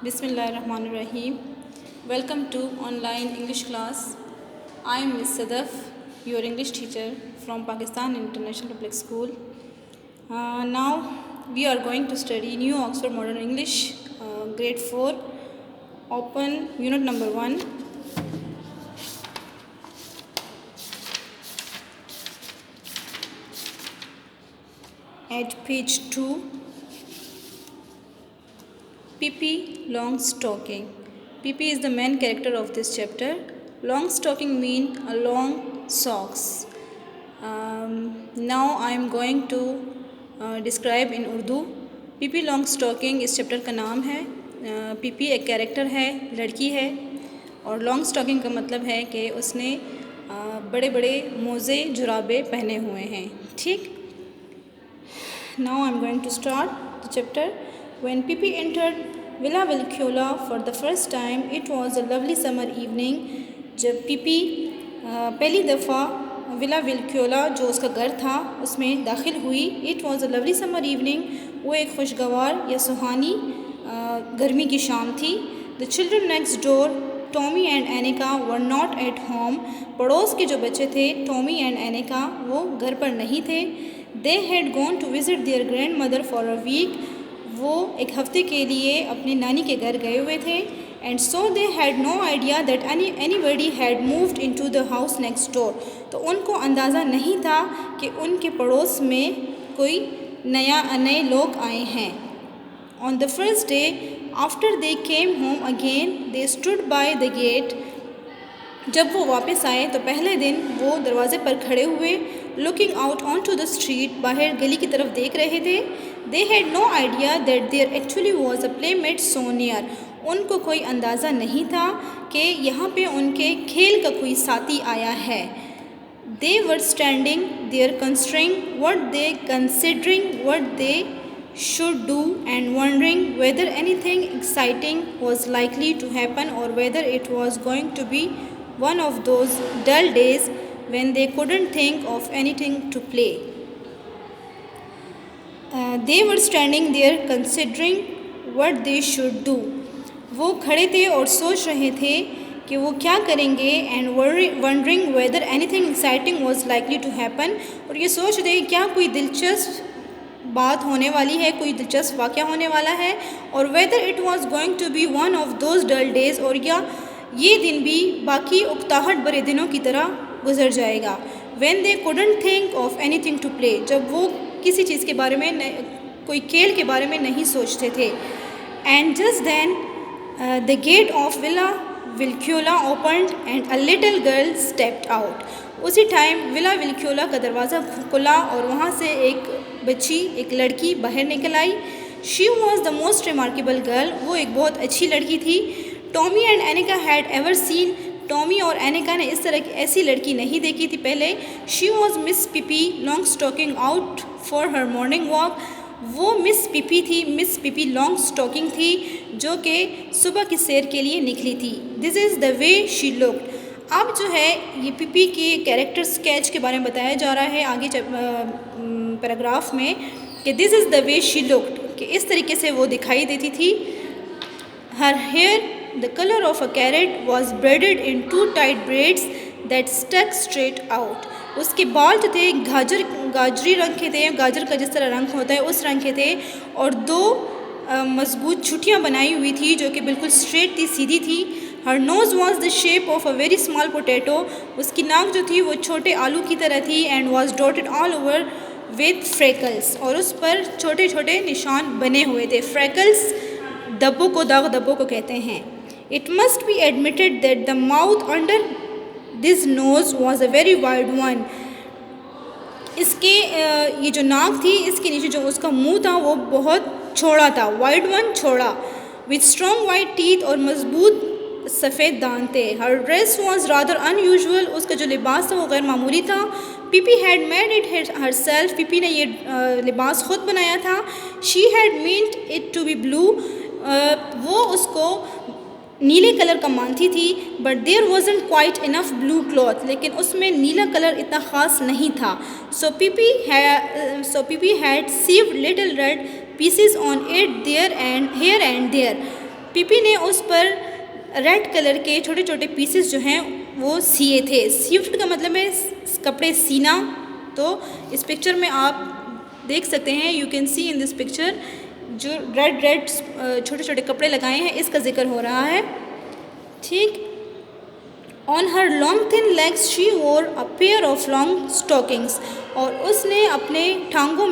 Bismillahirrahmanirrahim. Welcome to online English class. I am Ms. Sadaf, your English teacher from Pakistan International Public School. Now we are going to study New Oxford Modern English, Grade 4, Open Unit number 1. At page 2. Pippi Longstocking. Pippi is the main character of this chapter. Longstocking mean a long socks. Now I am going to describe in Urdu. Pippi Longstocking इस chapter का नाम है. Pippi एक character है, लड़की है, और long stocking का मतलब है कि उसने बड़े बड़े मोज़े जुराबे पहने हुए हैं. ठीक. Now I am going to start the chapter. When Pippi entered Villa Vilciola for the first time, it was a lovely summer evening. जब पिपी पहली दफ़ा विला विल्क्योला जो उसका घर था उसमें दाखिल हुई, it was a lovely summer evening. वो एक खुशगवार या सुहानी गर्मी की शाम थी. The children next door, Tommy and Annika, were not at home. पड़ोस के जो बच्चे थे टॉमी एंड एनिका वो घर पर नहीं थे. They had gone to visit their grandmother for a week. वो एक हफ़्ते के लिए अपने नानी के घर गए हुए थे. And so they had no idea that anybody had moved into the house next door. तो उनको अंदाज़ा नहीं था कि उनके पड़ोस में कोई नए लोग आए हैं. On the first day after they came home again they stood by the gate. जब वो वापस आए तो पहले दिन वो दरवाज़े पर खड़े हुए, looking out on to the street, बाहर गली की तरफ देख रहे थे. They had no idea that there actually was a playmate so near. उनको कोई अंदाज़ा नहीं था कि यहाँ पे उनके खेल का कोई साथी आया है. They were standing there considering what they should do and wondering whether anything exciting was likely to happen or whether it was going to be one of those dull days when they couldn't think of anything to play. They were standing there considering what they should do. वो खड़े थे और सोच रहे थे कि वो क्या करेंगे. and wondering whether anything exciting was likely to happen. और ये सोच रहे क्या कोई दिलचस्प बात होने वाली है, कोई दिलचस्प वाक़या होने वाला है. और whether it was going to be one of those dull days, और या ये दिन भी बाकी उकताहट भरे दिनों की तरह गुजर जाएगा. when they couldn't think of anything to play, जब वो किसी चीज़ के बारे में कोई खेल के बारे में नहीं सोचते थे. and just then the gate of Villa Vilciola opened and a little girl stepped out. उसी टाइम विला विल्क्योला का दरवाज़ा खुला और वहाँ से एक बच्ची, एक लड़की बाहर निकल आई. She was the most remarkable girl. वो एक बहुत अच्छी लड़की थी. Tommy and Annika had ever seen. Tommy और एनिका ने इस तरह की ऐसी लड़की नहीं देखी थी पहले. She was Miss Pippi Longstocking out for her morning walk. वो मिस पिपी थी, मिस पिपी लॉन्ग स्टॉकिंग थी जो कि सुबह की सैर के लिए निकली थी. This is the way she looked. अब जो है ये पिपी के कैरेक्टर स्केच के बारे में बताया जा रहा है आगे पैराग्राफ में कि this is the way she looked, कि इस तरीके से वो दिखाई देती थी. Her hair the colour of a carrot was braided in 2 tight braids that stuck straight out. उसके बाल जो थे गाजरी रंग के थे, गाजर का जिस तरह रंग होता है उस रंग के थे, और 2 मजबूत छुट्टियाँ बनाई हुई थी जो कि बिल्कुल स्ट्रेट थी, सीधी थी. Her nose was the shape of a very small potato. उसकी नाक जो थी वो छोटे आलू की तरह थी. And was dotted all over with freckles, और उस पर छोटे छोटे निशान बने हुए थे. फ्रेकल्स दाग धब्बों को कहते हैं. It must be admitted that the mouth under this nose was a very wide one. इसके ये जो नाक थी इसके नीचे जो उसका मुंह था वो बहुत चौड़ा था. वाइड वन, चौड़ा. विथ स्ट्रॉन्ग वाइट टीथ, और मजबूत सफ़ेद दांत थे. Her dress was rather unusual. उसका जो लिबास था वो गैर मामूली था. Pippi had made it herself. Pippi ने ये लिबास ख़ुद बनाया था. She had meant it to be blue. वो उसको नीले कलर का मानती थी. But there wasn't quite enough blue cloth, लेकिन उसमें नीला कलर इतना ख़ास नहीं था. So Pippi had sewed little red pieces on it there and here and there. Pippi ने उस पर रेड कलर के छोटे छोटे पीसेस जो हैं वो सिए थे। स्यूफ्ड का मतलब है कपड़े सीना। तो इस पिक्चर में आप देख सकते हैं, you can see in this picture, जो रेड रेड छोटे छोटे कपड़े लगाए हैं इसका जिक्र हो रहा है। ठीक। On her long thin legs she वोर अ पेयर ऑफ लॉन्ग स्टॉकिंग्स, और उसने अपने टांगों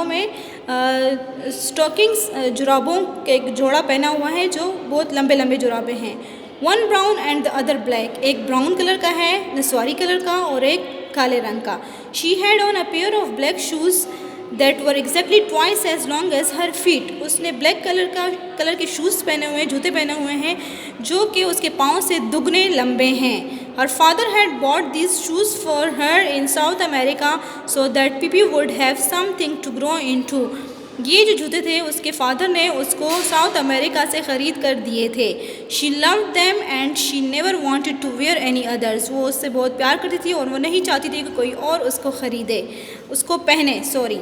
में स्टॉकिंग्स जुराबों के एक जोड़ा पहना हुआ है जो बहुत लंबे लंबे जुराबे हैं। One brown and the other black, एक ब्राउन कलर का है, नसवारी कलर का, और एक काले रंग का। She had on a pair of black shoes that were exactly twice as long as her feet, उसने ब्लैक कलर के शूज़ पहने हुए हैं, जूते पहने हुए हैं जो कि उसके पाँव से दुगने लंबे हैं। Her father had bought these shoes for her in South America so that Pippi would have something to grow into, ये जो जूते थे उसके फादर ने उसको साउथ अमेरिका से ख़रीद कर दिए थे। She loved them and she never wanted to wear any others, वो उससे बहुत प्यार करती थी और वो नहीं चाहती थी कि कोई और उसको ख़रीदे, उसको पहने, sorry,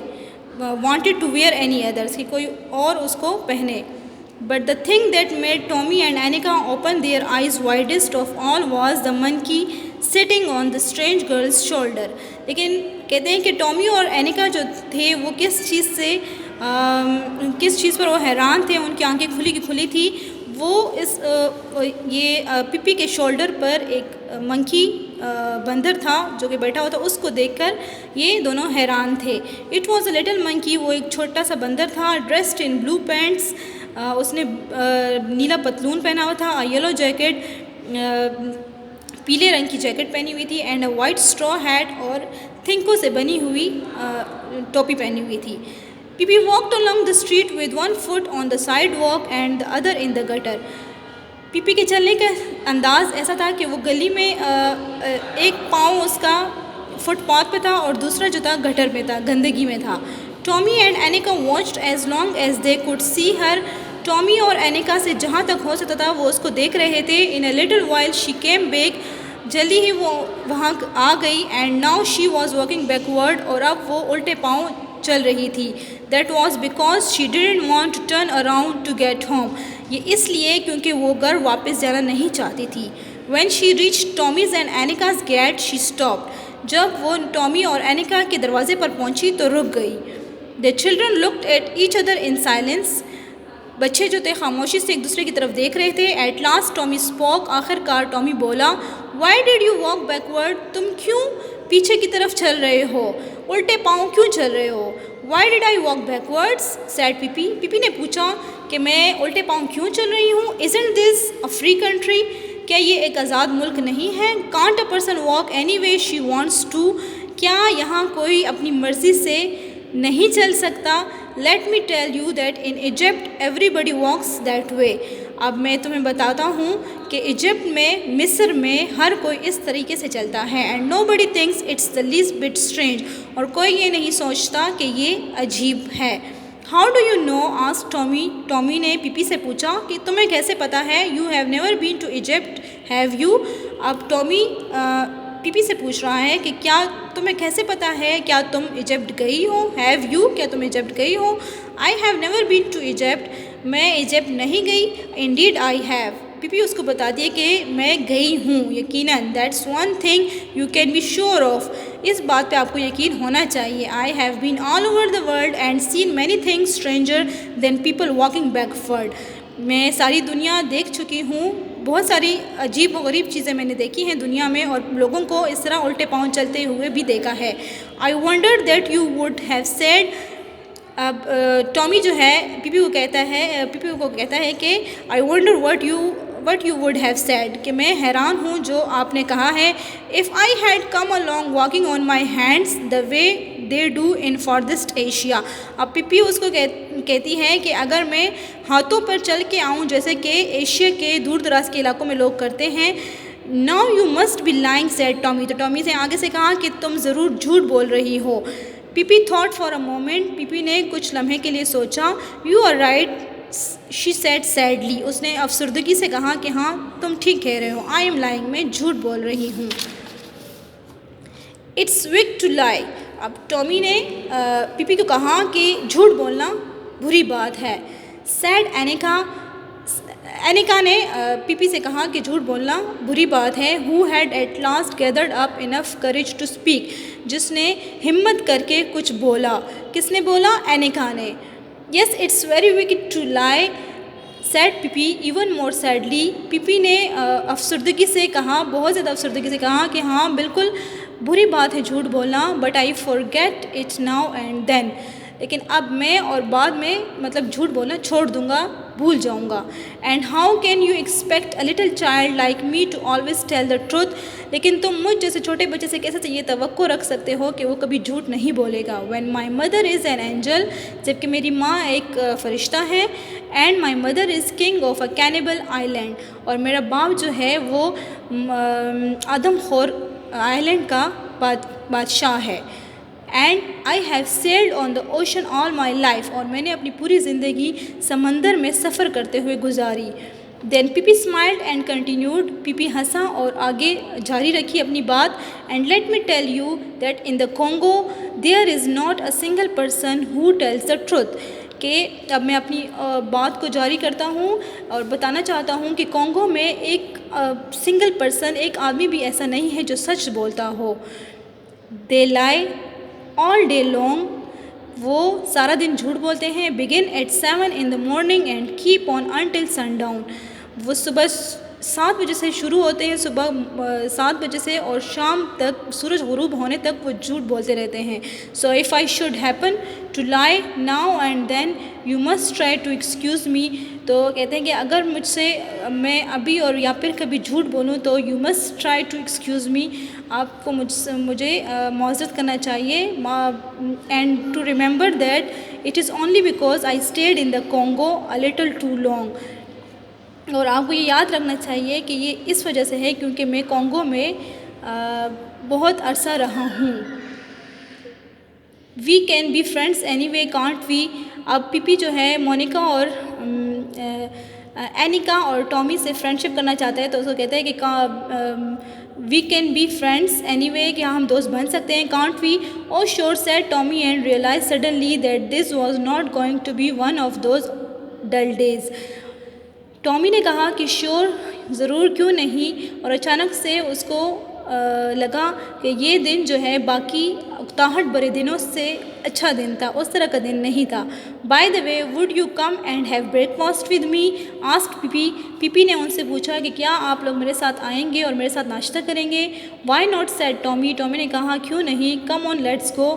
wanted to wear any others, कि कोई और उसको पहने। But the thing that made Tommy and Annika open their eyes widest of all was the monkey sitting on the strange girl's shoulder. लेकिन कहते हैं कि टॉमी और एनिका जो थे वो किस चीज़ पर वो हैरान थे, उनकी आंखें खुली की खुली थी। वो पिपी के शोल्डर पर एक मंकी बंदर था जो कि बैठा हुआ था, उसको देखकर ये दोनों हैरान थे। It was a little monkey, वो एक छोटा सा बंदर था, ड्रेस्ड इन ब्लू पैंट्स, उसने नीला पतलून पहना हुआ था, येलो जैकेट, पीले रंग की जैकेट पहनी हुई थी, and a white straw hat, और थिंकों से बनी हुई टोपी पहनी हुई थी। PP walked along the street with one foot on the sidewalk and the other in the gutter. PP के चलने का अंदाज़ ऐसा था कि वो गली में एक पाँव उसका फुटपाथ पे था और दूसरा जो था गटर में था, गंदगी में था। Tommy and Annika watched as long as they could see her, Tommy और एनिका से जहाँ तक हो सकता था वो उसको देख रहे थे। In a little while she came back, जल्दी ही वो वहाँ आ गई, and now she was walking backward, और अब वो उल्टे पाँव चल रही थी। That was because she didn't want to turn around to get home, ये इसलिए क्योंकि वो घर वापस जाना नहीं चाहती थी। When she reach Tommy's and Annika's gate she stopped, जब वो टॉमी और एनिका के दरवाजे पर पहुंची तो रुक गई। The children looked at each other in silence, बच्चे जो थे खामोशी से एक दूसरे की तरफ देख रहे थे। एट लास्ट टॉमी स्पोक, आखिरकार टॉमी बोला, why did you walk backward, तुम क्यों पीछे की तरफ चल रहे हो, उल्टे पाँव क्यों चल रहे हो। Why did I walk backwards sad PP, Pippi ने पूछा कि मैं उल्टे पाँव क्यों चल रही हूँ। Isn't this a free country, क्या ये एक आज़ाद मुल्क नहीं है। Can't a person walk any way she wants to, क्या यहाँ कोई अपनी मर्ज़ी से नहीं चल सकता। Let me tell you that in Egypt everybody walks that way, अब मैं तुम्हें बताता हूँ कि इजिप्ट में, मिस्र में हर कोई इस तरीके से चलता है। And nobody thinks it's the least bit strange, और कोई ये नहीं सोचता कि ये अजीब है। How do you know, asked Tommy, Tommy ने पीपी से पूछा कि तुम्हें कैसे पता है। You have never been to Egypt have you, अब टॉमी पीपी से पूछ रहा है कि क्या तुम्हें कैसे पता है, क्या तुम इजिप्ट गई हो। हैव यू, क्या तुम इजिप्ट गई हो। I have never been to Egypt, मैं इजिप्ट नहीं गई। इंडीड आई हैव, पीपी उसको बता दिए कि मैं गई हूँ यकीनन। That's one thing you can be sure of, इस बात पे आपको यकीन होना चाहिए। I have been all over the world and seen many things stranger than people walking backward, मैं सारी दुनिया देख चुकी हूँ, बहुत सारी अजीब व गरीब चीज़ें मैंने देखी हैं दुनिया में, और लोगों को इस तरह उल्टे पाँव चलते हुए भी देखा है। I wonder that you would have said, अब टॉमी जो है पीपी को कहता है कि I wonder what you would have said, कि मैं हैरान हूँ जो आपने कहा है। If I had come along walking on my hands the way they do in farthest Asia, अब पीपी उसको कहती है कि अगर मैं हाथों पर चल के आऊँ जैसे कि एशिया के दूर दराज के इलाकों में लोग करते हैं। Now you must be lying said Tommy, तो टॉमी से आगे से कहा कि तुम ज़रूर झूठ बोल रही हो। Pippi thought for a moment, Pippi ने कुछ लम्हे के लिए सोचा। You are right she said sadly, उसने अफसरदगी से कहा कि हाँ तुम ठीक कह रहे हो। आई एम लाइंग, मैं झूठ बोल रही हूँ। इट्स विक टू लाई, अब टॉमी ने पीपी को कहा कि झूठ बोलना बुरी बात है। सैड एनिका, एनिका ने पीपी से कहा कि झूठ बोलना बुरी बात है। Who had at last gathered up enough courage to speak, जिसने हिम्मत करके कुछ बोला। किसने बोला? एनिका ने। Yes it's very wicked to lie said Pippi even more sadly, Pippi ने अफसरदगी से कहा, बहुत ज़्यादा अफसरदगी से कहा कि हाँ बिल्कुल बुरी बात है झूठ बोलना, but I forget it now and then, लेकिन अब मैं और बाद में मतलब झूठ बोलना छोड़ दूंगा, भूल जाऊंगा। And how can you expect a little child like me to always tell the truth, लेकिन तुम मुझ जैसे छोटे बच्चे से कैसे ये तवक्को रख सकते हो कि वो कभी झूठ नहीं बोलेगा। When my mother is an angel, जबकि मेरी माँ एक फरिश्ता है। And my mother is king of a cannibal island, और मेरा बाप जो है वो आदमखोर आइलैंड का बादशाह है। And I have sailed on the ocean all my life, और मैंने अपनी पूरी ज़िंदगी समंदर में सफ़र करते हुए गुजारी। Then Pippi smiled and continued, Pippi हंसा और आगे जारी रखी अपनी बात। And let me tell you that in the Congo there is not a single person who tells the truth, कि अब मैं अपनी बात को जारी करता हूँ और बताना चाहता हूँ कि कॉन्गो में एक सिंगल पर्सन, एक आदमी भी ऐसा नहीं है जो सच बोलता हो। दे लाई ऑल डे लॉन्ग, वो सारा दिन झूठ बोलते हैं। Begin eight 7 in the morning and keep on until sundown, वो सुबह 7 बजे से शुरू होते हैं, सुबह 7 बजे से और शाम तक सूरज गुरूब होने तक वो झूठ बोलते रहते हैं। So if I should happen to lie now and then you must try to excuse me, तो कहते हैं कि अगर मुझसे मैं अभी और या फिर कभी झूठ बोलूँ तो you must try to excuse me, आपको मुझे मौजरत करना चाहिए। And to remember that it is only because I stayed in the Congo a little too long, और आपको ये याद रखना चाहिए कि ये इस वजह से है क्योंकि मैं कॉन्गो में बहुत अरसा रहा हूँ। We can be friends any way can't we, अब पीपी जो है मोनिका और एनिका और टॉमी से फ्रेंडशिप करना चाहता है, तो उसको कहता है कि we can be friends any way, कि हम दोस्त बन सकते हैं। Can't we? Oh sure said Tommy and realised suddenly that this was not going to be one of those dull days, Tommy ने कहा कि श्योर, ज़रूर, क्यों नहीं, और अचानक से उसको लगा कि ये दिन जो है बाकी उकताहट भरे दिनों से अच्छा दिन था, उस तरह का दिन नहीं था। By the way would you come and have breakfast with me, asked PP, Pippi ने उनसे पूछा कि क्या आप लोग मेरे साथ आएंगे और मेरे साथ नाश्ता करेंगे। Why not said Tommy, Tommy ने कहा क्यों नहीं, कम ऑन लेट्स गो,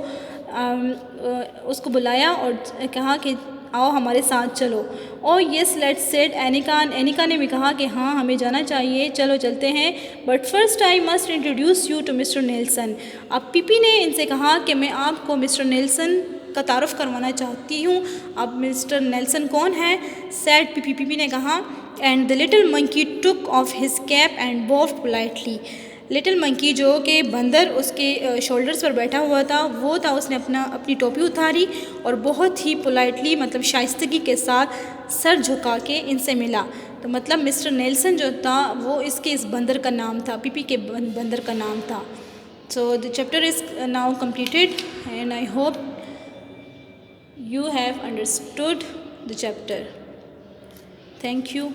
उसको बुलाया और कहा कि आओ हमारे साथ चलो। Oh yes let's said Annika, Annika ने भी कहा कि हाँ हमें जाना चाहिए, चलो चलते हैं। But first I must introduce you to Mr Nelson, अब पीपी ने इनसे कहा कि मैं आपको मिस्टर नेल्सन का तारुफ करवाना चाहती हूँ। अब मिस्टर नेल्सन कौन है? सैड पीपी, पीपी ने कहा। And the little monkey took off his cap and bowed politely, little monkey जो कि बंदर उसके शोल्डर्स पर बैठा हुआ था वो था, उसने अपनी टोपी उतारी और बहुत ही पोलाइटली मतलब शाइस्तगी के साथ सर झुका के इनसे मिला। तो मतलब मिस्टर नेल्सन जो था वो इस बंदर का नाम था, पीपी के बंदर का नाम था। So the chapter is now completed and I hope you have understood the chapter. Thank you.